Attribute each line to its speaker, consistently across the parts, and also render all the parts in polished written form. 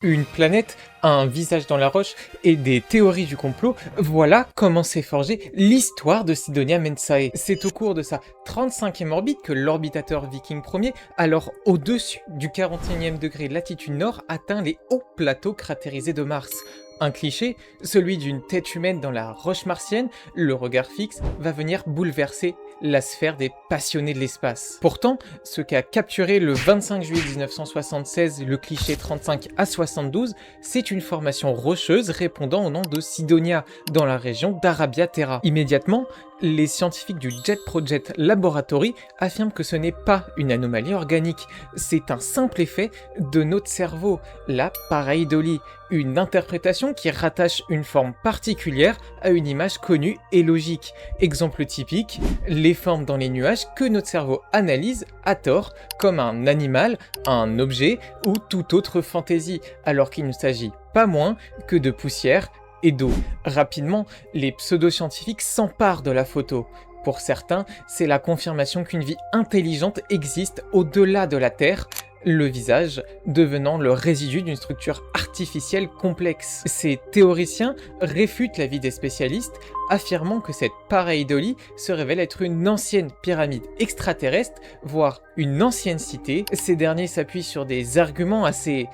Speaker 1: Une planète, un visage dans la roche et des théories du complot, voilà comment s'est forgée l'histoire de Sidonia Mensae. C'est au cours de sa 35e orbite que l'orbitateur Viking 1er, alors au-dessus du 41e degré latitude nord, atteint les hauts plateaux cratérisés de Mars. Un cliché, celui d'une tête humaine dans la roche martienne, le regard fixe, va venir bouleverser la sphère des passionnés de l'espace. Pourtant, ce qu'a capturé le 25 juillet 1976 le cliché 35 à 72, c'est une formation rocheuse répondant au nom de Sidonia, dans la région d'Arabia Terra. Immédiatement, les scientifiques du Jet Project Laboratory affirment que ce n'est pas une anomalie organique, c'est un simple effet de notre cerveau, la pareidolie, une interprétation qui rattache une forme particulière à une image connue et logique. Exemple typique, les formes dans les nuages que notre cerveau analyse à tort comme un animal, un objet ou toute autre fantaisie, alors qu'il ne s'agit pas moins que de poussière et d'eau. Rapidement, les pseudo-scientifiques s'emparent de la photo. Pour certains, c'est la confirmation qu'une vie intelligente existe au-delà de la Terre, le visage devenant le résidu d'une structure artificielle complexe. Ces théoriciens réfutent l'avis des spécialistes, affirmant que cette pareidolie se révèle être une ancienne pyramide extraterrestre, voire une ancienne cité. Ces derniers s'appuient sur des arguments assez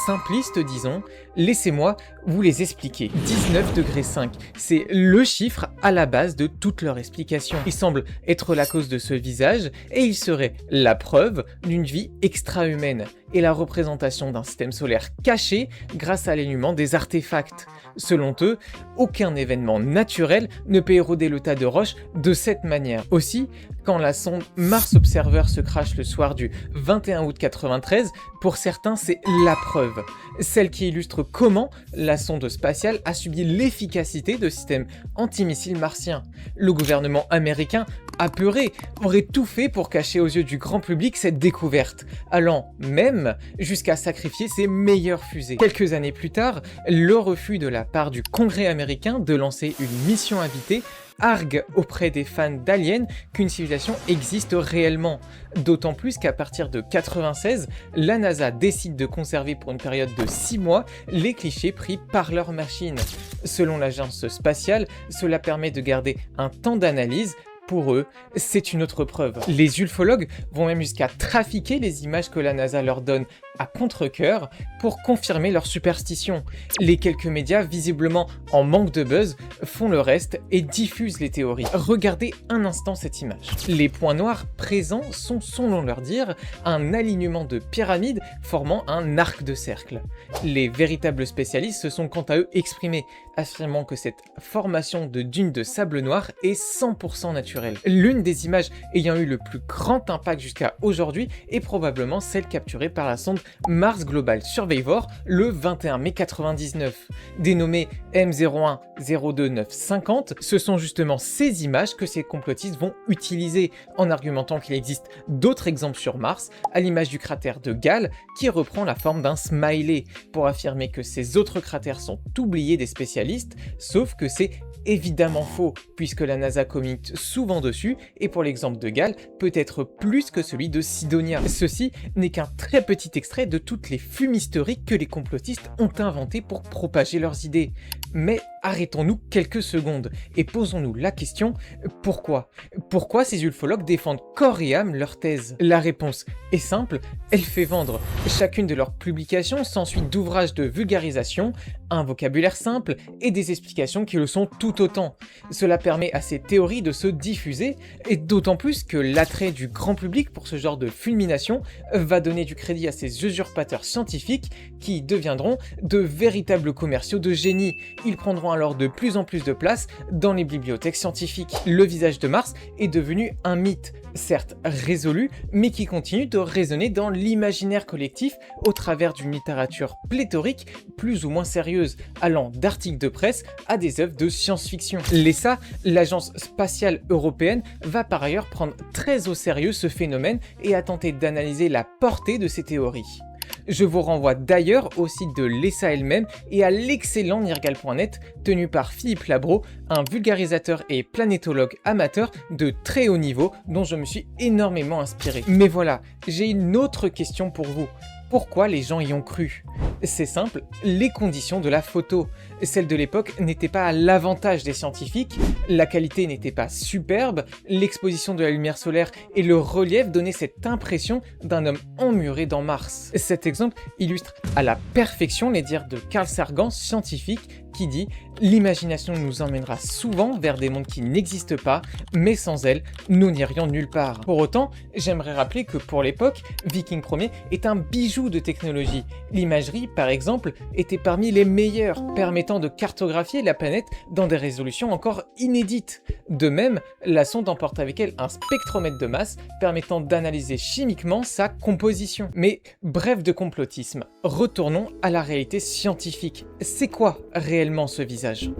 Speaker 1: simplistes, disons. Laissez-moi vous les expliquer. 19 degrés 5, c'est le chiffre à la base de toute leur explication. Il semble être la cause de ce visage et il serait la preuve d'une vie extra-humaine et la représentation d'un système solaire caché grâce à l'alignement des artefacts. Selon eux, aucun événement naturel ne peut éroder le tas de roches de cette manière. Aussi, quand la sonde Mars Observer se crache le soir du 21 août 93, pour certains c'est la preuve, celle qui illustre comment la sonde spatiale a subi l'efficacité de systèmes antimissiles martiens. Le gouvernement américain, apeuré, aurait tout fait pour cacher aux yeux du grand public cette découverte, allant même jusqu'à sacrifier ses meilleures fusées. Quelques années plus tard, le refus de la part du Congrès américain de lancer une mission invitée argue auprès des fans d'Alien qu'une civilisation existe réellement. D'autant plus qu'à partir de 96, la NASA décide de conserver pour une période de 6 mois les clichés pris par leur machine. Selon l'agence spatiale, cela permet de garder un temps d'analyse. Pour eux, c'est une autre preuve. Les ufologues vont même jusqu'à trafiquer les images que la NASA leur donne à contre-cœur pour confirmer leur superstition. Les quelques médias, visiblement en manque de buzz, font le reste et diffusent les théories. Regardez un instant cette image. Les points noirs présents sont, selon leur dire, un alignement de pyramides formant un arc de cercle. Les véritables spécialistes se sont quant à eux exprimés, affirmant que cette formation de dunes de sable noir est 100% naturelle. L'une des images ayant eu le plus grand impact jusqu'à aujourd'hui est probablement celle capturée par la sonde Mars Global Surveyor le 21 mai 99. Dénommée M01-02950, ce sont justement ces images que ces complotistes vont utiliser en argumentant qu'il existe d'autres exemples sur Mars, à l'image du cratère de Gale qui reprend la forme d'un smiley, pour affirmer que ces autres cratères sont oubliés des spécialistes, sauf que c'est évidemment faux, puisque la NASA communique souvent dessus, et pour l'exemple de Gale, peut-être plus que celui de Sidonia. Ceci n'est qu'un très petit extrait de toutes les fumisteries que les complotistes ont inventées pour propager leurs idées. Mais arrêtons-nous quelques secondes et posons-nous la question, pourquoi ? Pourquoi ces ufologues défendent corps et âme leur thèse ? La réponse est simple, elle fait vendre. Chacune de leurs publications s'ensuit d'ouvrages de vulgarisation, un vocabulaire simple et des explications qui le sont tout autant. Cela permet à ces théories de se diffuser, et d'autant plus que l'attrait du grand public pour ce genre de fulmination va donner du crédit à ces usurpateurs scientifiques qui deviendront de véritables commerciaux de génie. Ils prendront alors de plus en plus de place dans les bibliothèques scientifiques. Le visage de Mars est devenu un mythe, certes résolu, mais qui continue de résonner dans l'imaginaire collectif au travers d'une littérature pléthorique plus ou moins sérieuse, allant d'articles de presse à des œuvres de science-fiction. L'ESA, l'agence spatiale européenne, va par ailleurs prendre très au sérieux ce phénomène et a tenté d'analyser la portée de ces théories. Je vous renvoie d'ailleurs au site de l'ESA elle-même et à l'excellent nirgal.net tenu par Philippe Labro, un vulgarisateur et planétologue amateur de très haut niveau dont je me suis énormément inspiré. Mais voilà, j'ai une autre question pour vous. Pourquoi les gens y ont cru? C'est simple, les conditions de la photo. Celles de l'époque n'étaient pas à l'avantage des scientifiques, la qualité n'était pas superbe, l'exposition de la lumière solaire et le relief donnaient cette impression d'un homme emmuré dans Mars. Cet exemple illustre à la perfection les dires de Carl Sagan, scientifique, qui dit « L'imagination nous emmènera souvent vers des mondes qui n'existent pas, mais sans elle, nous n'irions nulle part. » Pour autant, j'aimerais rappeler que pour l'époque, Viking 1er est un bijou de technologie. L'imagerie, par exemple, était parmi les meilleures, permettant de cartographier la planète dans des résolutions encore inédites. De même, la sonde emporte avec elle un spectromètre de masse permettant d'analyser chimiquement sa composition. Mais bref de complotisme, retournons à la réalité scientifique. C'est quoi réellement ce visage ?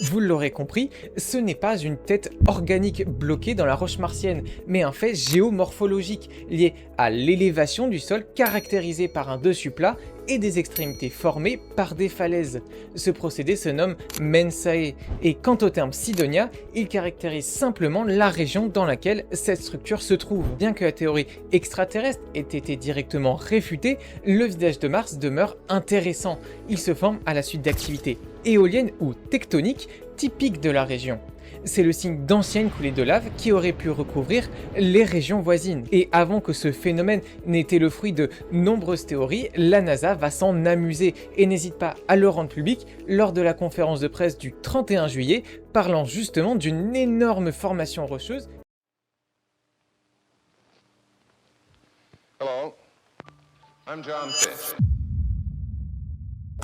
Speaker 1: Vous l'aurez compris, ce n'est pas une tête organique bloquée dans la roche martienne, mais un fait géomorphologique lié à l'élévation du sol caractérisé par un dessus plat et des extrémités formées par des falaises. Ce procédé se nomme Mensae, et quant au terme Cydonia, il caractérise simplement la région dans laquelle cette structure se trouve. Bien que la théorie extraterrestre ait été directement réfutée, le visage de Mars demeure intéressant. Il se forme à la suite d'activités éoliennes ou tectoniques typiques de la région. C'est le signe d'anciennes coulées de lave qui auraient pu recouvrir les régions voisines. Et avant que ce phénomène n'ait été le fruit de nombreuses théories, la NASA va s'en amuser et n'hésite pas à le rendre public lors de la conférence de presse du 31 juillet, parlant justement d'une énorme formation rocheuse.
Speaker 2: Hello, I'm John Fish.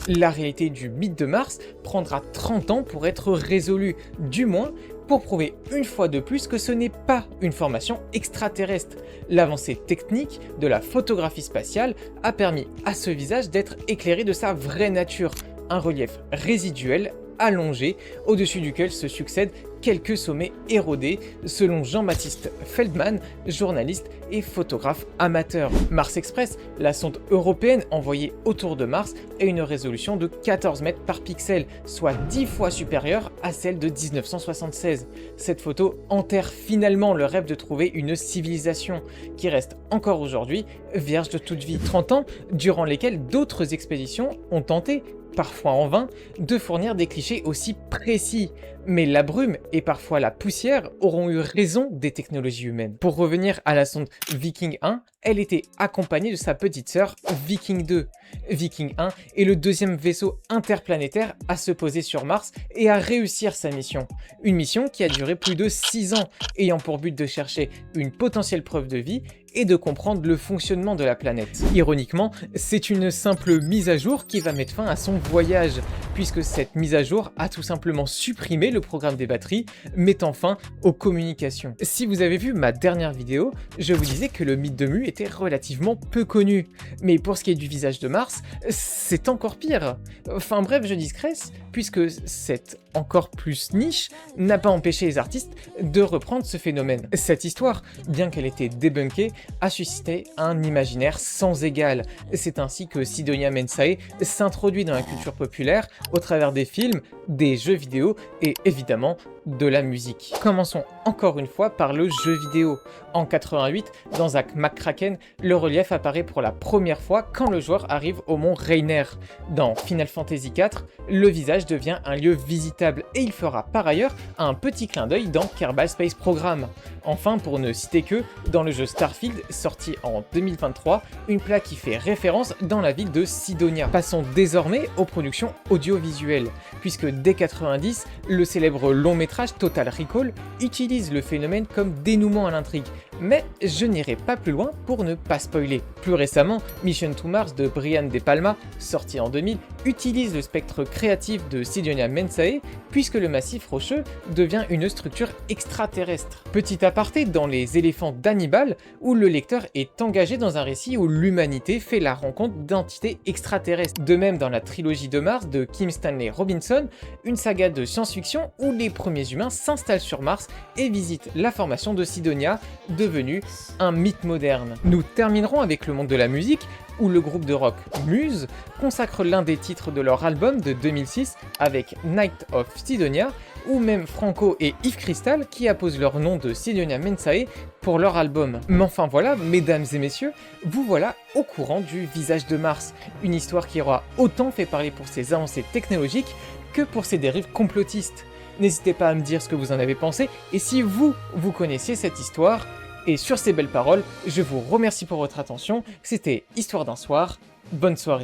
Speaker 1: La réalité du mythe de Mars prendra 30 ans pour être résolue, du moins pour prouver une fois de plus que ce n'est pas une formation extraterrestre. L'avancée technique de la photographie spatiale a permis à ce visage d'être éclairé de sa vraie nature, un relief résiduel allongé au-dessus duquel se succèdent quelques sommets érodés, selon Jean-Baptiste Feldman, journaliste et photographe amateur. Mars Express, la sonde européenne envoyée autour de Mars, a une résolution de 14 mètres par pixel, soit 10 fois supérieure à celle de 1976. Cette photo enterre finalement le rêve de trouver une civilisation, qui reste encore aujourd'hui vierge de toute vie. 30 ans durant lesquels d'autres expéditions ont tenté, parfois en vain, de fournir des clichés aussi précis. Mais la brume et parfois la poussière auront eu raison des technologies humaines. Pour revenir à la sonde Viking 1, elle était accompagnée de sa petite sœur Viking 2. Viking 1 est le deuxième vaisseau interplanétaire à se poser sur Mars et à réussir sa mission. Une mission qui a duré plus de 6 ans, ayant pour but de chercher une potentielle preuve de vie et de comprendre le fonctionnement de la planète. Ironiquement, c'est une simple mise à jour qui va mettre fin à son voyage, puisque cette mise à jour a tout simplement supprimé le programme des batteries, mettant fin aux communications. Si vous avez vu ma dernière vidéo, je vous disais que le mythe de Mu était relativement peu connu, mais pour ce qui est du visage de Mars, c'est encore pire. Enfin bref, je discrète, puisque cette encore plus niche n'a pas empêché les artistes de reprendre ce phénomène. Cette histoire, bien qu'elle ait été débunkée, a suscité un imaginaire sans égal. C'est ainsi que Cydonia Mensae s'introduit dans la culture populaire au travers des films, des jeux vidéo et évidemment de la musique. Commençons encore une fois par le jeu vidéo. En 88, dans Zack McCracken, le relief apparaît pour la première fois quand le joueur arrive au mont Rainier. Dans Final Fantasy IV, le visage devient un lieu visitable et il fera par ailleurs un petit clin d'œil dans Kerbal Space Program. Enfin, pour ne citer que, dans le jeu Starfield, sorti en 2023, une plaque qui fait référence dans la ville de Cydonia. Passons désormais aux productions audiovisuelles, puisque dès 90, le célèbre long métrage Total Recall utilise le phénomène comme dénouement à l'intrigue, mais je n'irai pas plus loin pour ne pas spoiler. Plus récemment, Mission to Mars de Brian De Palma, sorti en 2000, utilise le spectre créatif de Cydonia Mensae, puisque le massif rocheux devient une structure extraterrestre. Petit aparté dans Les éléphants d'Hannibal, où le lecteur est engagé dans un récit où l'humanité fait la rencontre d'entités extraterrestres. De même dans la trilogie de Mars de Kim Stanley Robinson, une saga de science-fiction où les premiers humains s'installent sur Mars et visitent la formation de Cydonia, devenue un mythe moderne. Nous terminerons avec le monde de la musique, où le groupe de rock Muse consacre l'un des titres de leur album de 2006 avec Night of Cydonia, ou même Franco et Yves Cristal qui apposent leur nom de Cydonia Mensae pour leur album. Mais enfin voilà, mesdames et messieurs, vous voilà au courant du Visage de Mars, une histoire qui aura autant fait parler pour ses avancées technologiques que pour ses dérives complotistes. N'hésitez pas à me dire ce que vous en avez pensé, et si vous connaissiez cette histoire. Et sur ces belles paroles, je vous remercie pour votre attention, c'était Histoire d'un soir, bonne soirée.